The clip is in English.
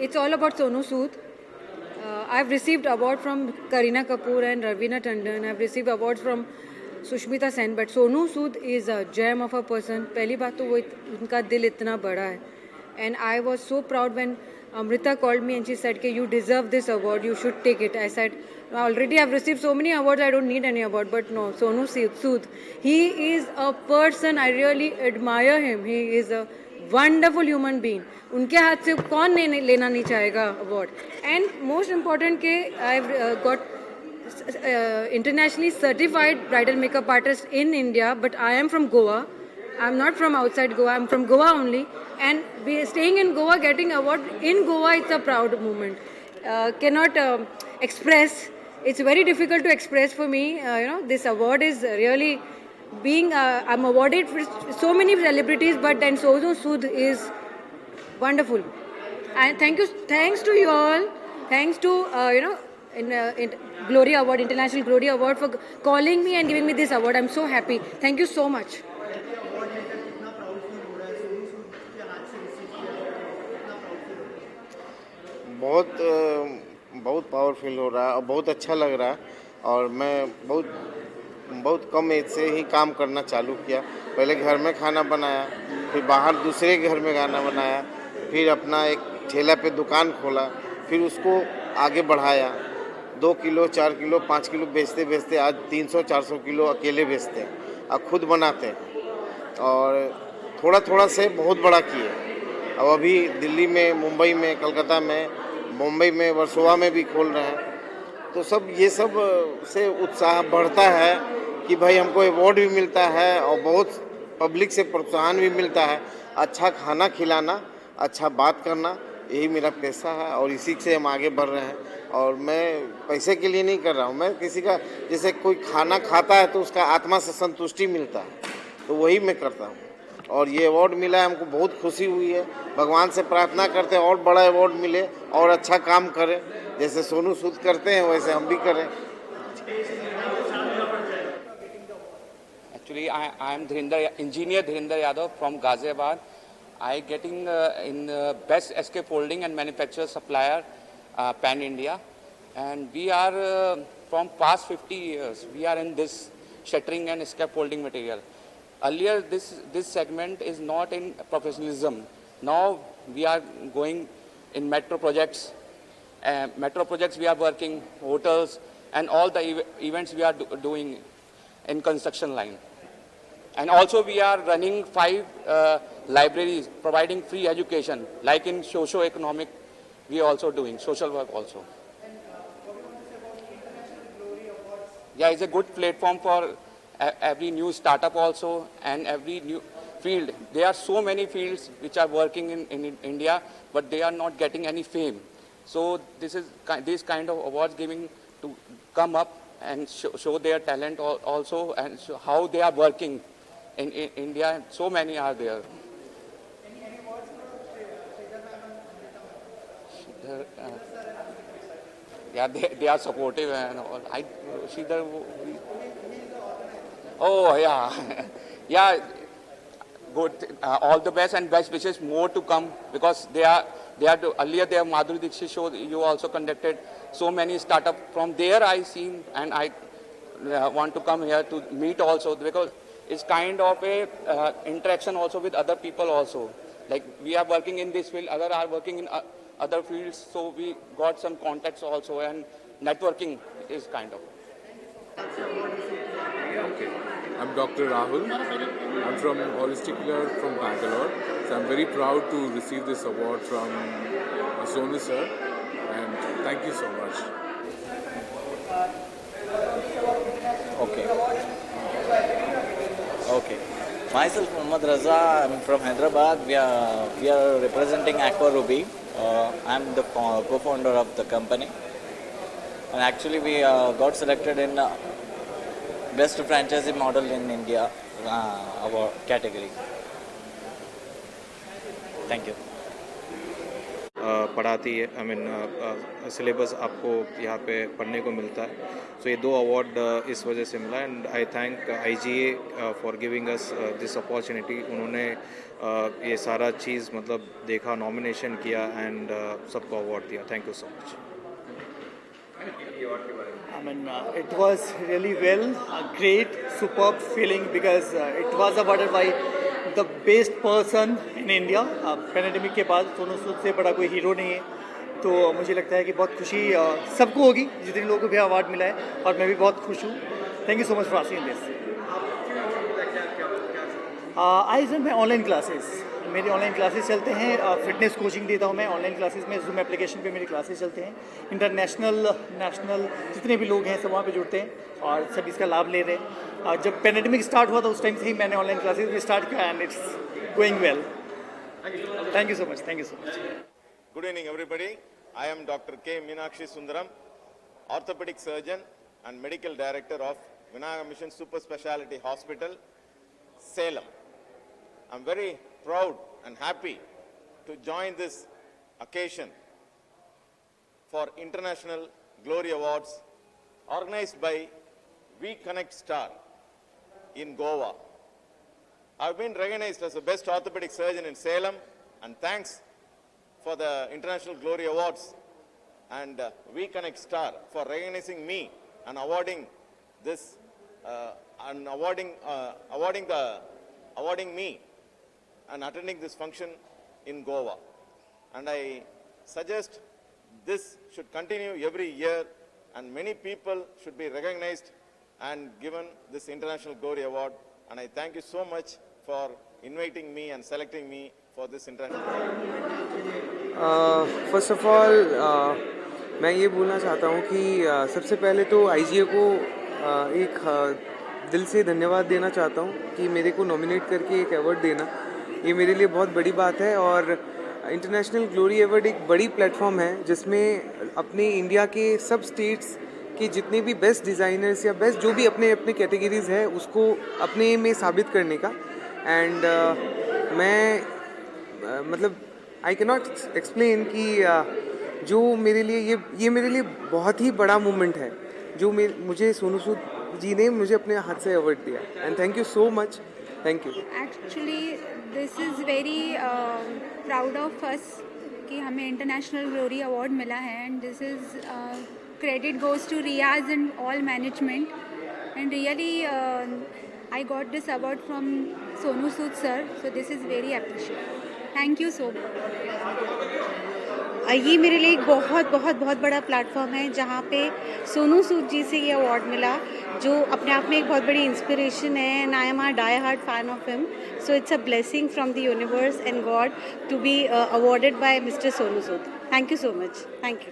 It's all about Sonu Sood. I've received award from Kareena Kapoor and Ravina Tandon. I've received awards from Sushmita Sen, but Sonu Sood is a gem of a person. पहली बात तो वो उनका दिल इतना बड़ा है. And I was so proud when Amrita called me and she said, "You deserve this award. You should take it." I said, "Already I've received so many awards. I don't need any award." But no, Sonu Sood, he is a person. I really admire him. He is a wonderful human being. उनके हाथ से कौन लेना नहीं चाहेगा award. And most important के I got internationally certified bridal makeup artist in India, but I am from Goa. I'm not from outside Goa. I'm from Goa only. And staying in Goa, getting award in Goa, it's a proud moment. Cannot express. It's very difficult to express for me. This award is really being. I'm awarded for so many celebrities, but then Sonu Sood is wonderful. And thanks to you all. Thanks to in Glory Award, International Glory Award, for calling me and giving me this award. I'm so happy. Thank you so much. बहुत powerful हो रहा है और बहुत अच्छा लग रहा है. और मैं बहुत कम एज से ही काम करना चालू किया. पहले घर में खाना बनाया, फिर बाहर दूसरे घर में खाना बनाया, फिर अपना एक ठेला पे दुकान खोला, फिर उसको आगे बढ़ाया. 2 किलो 4 किलो 5 किलो बेचते बेचते आज 300-400 किलो अकेले बेचते हैं और खुद बनाते हैं. और थोड़ा थोड़ा से बहुत बड़ा किए. अब अभी दिल्ली में, मुंबई में, कलकत्ता में, मुंबई में, वर्सोवा में भी खोल रहे हैं. तो ये सब से उत्साह बढ़ता है कि भाई हमको अवार्ड भी मिलता है और बहुत पब्लिक से प्रोत्साहन भी मिलता है. अच्छा खाना खिलाना, अच्छा बात करना, यही मेरा पेशा है और इसी से हम आगे बढ़ रहे हैं. और मैं पैसे के लिए नहीं कर रहा हूँ. मैं किसी का, जैसे कोई खाना खाता है तो उसका आत्मा से संतुष्टि मिलता है, तो वही मैं करता हूँ. और ये अवार्ड मिला है, हमको बहुत खुशी हुई है. भगवान से प्रार्थना करते हैं और बड़ा अवार्ड मिले और अच्छा काम करें. जैसे सोनू सूद करते हैं वैसे हम भी करें. Actually, I am Engineer Dhirinder Yadav from Ghaziabad. I getting in best escape holding and manufacturer supplier pan India, and we are from past 50 years we are in this shuttering and escape holding material. Earlier this segment is not in professionalism. Now we are going in metro projects. We are working hotels and all the events we are doing in construction line. And also we are running 5 libraries providing free education, like in socio-economic. We are also doing social work also. Yeah, it's a good platform for every new startup also and every new field. There are so many fields which are working in India, but they are not getting any fame. So this kind of awards giving to come up and show their talent also, and show how they are working in India. So many are there. Yeah, they are supportive and all. Oh yeah, yeah. Good. All the best and best wishes. More to come, because earlier they have Madhuri Dixit show. You also conducted so many startup from there. I seen, and I want to come here to meet also, because it's kind of a interaction also with other people also. Like we are working in this field, other are working in other fields, so we got some contacts also, and networking is kind of. Okay. I'm Dr. Rahul. I'm from Holistic Healer from Bangalore. So I'm very proud to receive this award from Sonu sir, and thank you so much. Okay. Myself, Muhammad Raza. I'm from Hyderabad. We are representing Aqua Ruby. I'm the co-founder of the company, and actually we got selected in Best Franchisee Model in India award category. Thank you. पढ़ाती है, I mean syllabus आपको यहाँ पे पढ़ने को मिलता है। सो ये 2 अवार्ड इस वजह से मिला and I thank IGA for giving us this opportunity. उन्होंने ये सारा चीज़ मतलब देखा, नॉमिनेशन किया एंड सबको अवार्ड दिया। Thank you so much. I mean, it was really well, a great, superb feeling because it was awarded by the best person in India. Pandemic के बाद सोनू सूद से बड़ा कोई हीरो नहीं है, तो मुझे लगता है कि बहुत खुशी सबको होगी जितने लोगों को भी अवार्ड मिला है, और मैं भी बहुत खुश हूँ। Thank you so much for asking this. I sir मैं ऑनलाइन क्लासेस, मेरी ऑनलाइन क्लासेस चलते हैं, फिटनेस कोचिंग देता हूँ मैं ऑनलाइन क्लासेस में, जूम एप्लीकेशन पे मेरी क्लासेस चलते हैं। इंटरनेशनल नेशनल जितने भी लोग हैं सब वहाँ पे जुड़ते हैं और सब इसका लाभ ले रहे हैं। जब पैंडेमिक स्टार्ट हुआ था उस टाइम से ही मैंने ऑनलाइन क्लासेस भी स्टार्ट किया and it's going well. Thank you so much, thank you so much. Good evening, everybody. I am Dr. K. Meenakshi Sundaram, orthopedic surgeon and medical director of Vinayaga Mission Super Speciality Hospital, Salem. I'm very proud and happy to join this occasion for International Glory Awards organized by We Connect Star in Goa. I've been recognized as the best orthopedic surgeon in Salem, and thanks for the International Glory Awards and We Connect Star for recognizing me and awarding this and awarding me and attending this function in Goa. And I suggest this should continue every year and many people should be recognized and given this International Glory Award. And I thank you so much for inviting me and selecting me for this international. First of all मैं ये बोलना चाहता हूँ कि सबसे पहले तो IGA को एक दिल से धन्यवाद देना चाहता हूँ कि मेरे को नॉमिनेट करके एक अवार्ड देना, ये मेरे लिए बहुत बड़ी बात है। और इंटरनेशनल ग्लोरी अवार्ड एक बड़ी प्लेटफॉर्म है जिसमें अपने इंडिया के सब स्टेट्स के जितने भी बेस्ट डिज़ाइनर्स या बेस्ट जो भी अपने अपने कैटेगरीज़ है उसको अपने में साबित करने का। एंड मैं मतलब आई कैन नॉट एक्सप्लेन कि जो मेरे लिए ये मेरे लिए बहुत ही बड़ा मोमेंट है जो मुझे सोनू सूद जी ने मुझे अपने हाथ से अवार्ड दिया। And thank you so much, thank you. Actually this is very proud of us कि हमें इंटरनेशनल ग्लोरी अवार्ड मिला है and this is credit goes to Riyaz and all management and really I got this award from Sonu Sood sir, so this is very appreciated. Thank you so much. ये मेरे लिए एक बहुत बड़ा platform है जहाँ पे सोनू सूद जी से ये अवार्ड मिला, जो अपने आप में एक बहुत बड़ी इंस्पिरेशन है and I am a die hard fan of him. So it's a blessing from the universe and God to be awarded by mister Sonu Sood. Thank you so much, thank you.